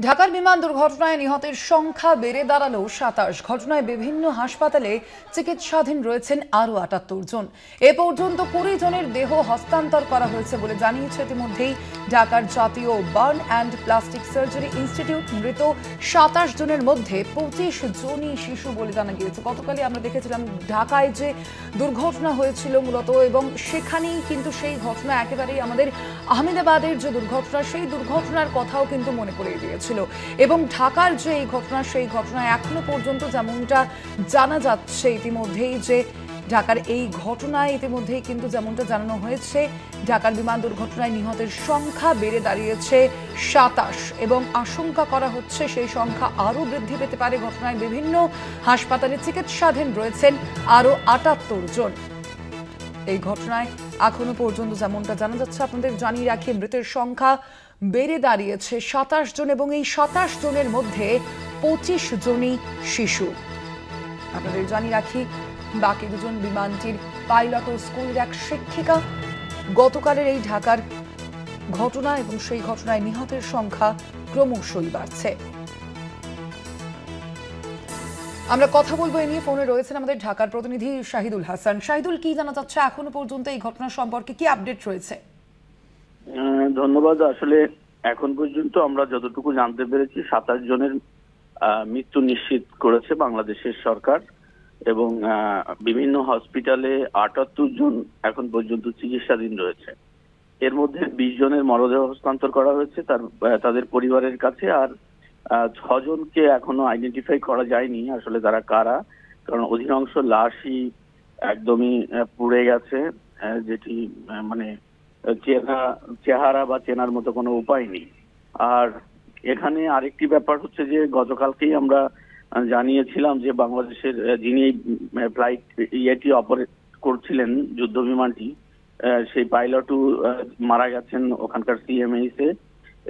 ঢাকার বিমান দুর্ঘটনায় নিহতের সংখ্যা বেড়ে দাঁড়ালো ২৭। ঘটনায় বিভিন্ন হাসপাতালে চিকিৎসাধীন রয়েছেন আরও ৭৮ জন। এ পর্যন্ত ২০ জনের দেহ হস্তান্তর করা হয়েছে বলে জানিয়েছে ইতিমধ্যেই ঢাকার জাতীয় burn and plastic surgery institute. মৃত ২৭ জনের মধ্যে ২৫ জনই শিশু বলে জানা গিয়েছে। গতকালই আমরা দেখেছিলাম ঢাকায় যে দুর্ঘটনা হয়েছিল মূলত, এবং সেখানেই কিন্তু সেই ঘটনা একেবারেই আমাদের আহমেদাবাদের যে দুর্ঘটনা, সেই দুর্ঘটনার কথাও কিন্তু মনে পড়ে দিয়েছে। এবং ঢাকার যে এই ঘটনা, সেই ঘটনায় এখনো পর্যন্ত যেমনটা জানা যাচ্ছে ইতিমধ্যেই যে ঢাকার এই ঘটনায় ইতিমধ্যেই কিন্তু যেমনটা জানানো হয়েছে, ঢাকার বিমান দুর্ঘটনায় নিহতের সংখ্যা বেড়ে দাঁড়িয়েছে ২৭ এবং আশঙ্কা করা হচ্ছে সেই সংখ্যা আরও বৃদ্ধি পেতে পারে। ঘটনায় বিভিন্ন হাসপাতালে চিকিৎসাধীন রয়েছেন আরও ৭৮ জন। এই ঘটনায় এখনো পর্যন্ত যেমনটা জানা যাচ্ছে, আপনাদের জানিয়ে রাখি, মৃতের সংখ্যা বেড়ে দাঁড়িয়েছে ২৭ জন এবং এই ২৭ জনের মধ্যে ২৫ জনই শিশু। আপনাদের জানিয়ে রাখি, বাকি দুজন বিমানটির পাইলট ও স্কুলের এক শিক্ষিকা। গতকালের এই ঢাকার ঘটনা এবং সেই ঘটনায় নিহতের সংখ্যা ক্রমশই বাড়ছে। আমরা কথা বলবো এ নিয়ে। ফোনে রয়েছেন আমাদের ঢাকার প্রতিনিধি শাহিদুল হাসান। শাহিদুল, কি জানা যাচ্ছে এখনো পর্যন্ত এই ঘটনা সম্পর্কে, কি আপডেট রয়েছে? ধন্যবাদ। আসলে এখন পর্যন্ত আমরা যতটুকু জানতে পেরেছি, ২৭ জনের মৃত্যু নিশ্চিত করেছে বাংলাদেশের সরকার, এবং বিভিন্ন হসপিটালে ৭৮ জন এখন পর্যন্ত চিকিৎসাধীন রয়েছে। এর মধ্যে ২০ জনের মরদেহ হস্তান্তর করা হয়েছে তাদের পরিবারের কাছে, আর ৬ জনকে এখনো আইডেন্টিফাই করা যায়নি আসলে তারা কারা, কারণ অধিকাংশ লাশই একদমই পুড়ে গেছে, যেটি মানে চেহারা বা চেনার মতো কোনো উপায় নেই। আর এখানে আরেকটি ব্যাপার হচ্ছে যে গতকালকেই আমরা জানিয়েছিলাম যে বাংলাদেশের যিনি ফ্লাইট ইয়েটি অপারেট করছিলেন, যুদ্ধ বিমানটি, সেই পাইলটও মারা গেছেন ওখানকার সিএমএইচ এ,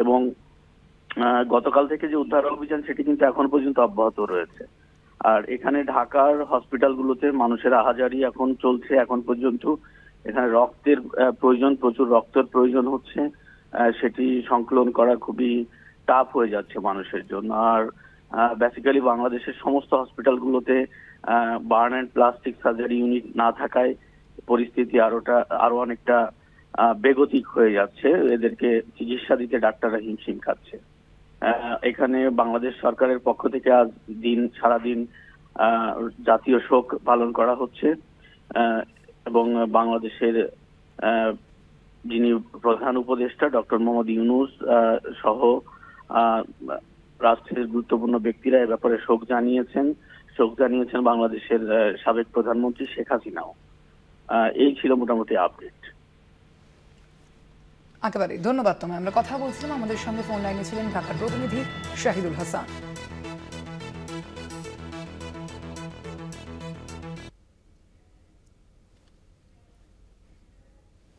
এবং গতকাল থেকে যে উদ্ধার অভিযান সেটি কিন্তু এখন পর্যন্ত অব্যাহত রয়েছে। আর এখানে ঢাকার হসপিটালগুলোতে মানুষের আহাজারি এখন চলছে। এখন পর্যন্ত এখানে রক্তের প্রয়োজন, প্রচুর রক্তের প্রয়োজন হচ্ছে, সেটি সংকলন করা খুবই টাফ হয়ে যাচ্ছে মানুষের জন্য। আর বেসিক্যালি বাংলাদেশের সমস্ত হসপিটালগুলোতে burn and plastic surgery unit না থাকায় পরিস্থিতি আরো অনেকটা বেগতিক হয়ে যাচ্ছে। এদেরকে চিকিৎসা দিতে ডাক্তাররা হিমশিম খাচ্ছে। এখানে বাংলাদেশ সরকারের পক্ষ থেকে আজ সারাদিন জাতীয় শোক পালন করা হচ্ছে, এবং বাংলাদেশের যিনি প্রধান উপদেষ্টা ডক্টর মোহাম্মদ ইউনূস সহ রাষ্ট্রের গুরুত্বপূর্ণ ব্যক্তিরা এ ব্যাপারে শোক জানিয়েছেন বাংলাদেশের সাবেক প্রধানমন্ত্রী শেখ হাসিনাও। এই ছিল মোটামুটি আপডেট। একেবারে ধন্যবাদ তোমায়। আমরা কথা বলছিলাম, আমাদের সঙ্গে ফোন লাইনে ছিলেন ঢাকার প্রতিনিধি শাহিদুল হাসান।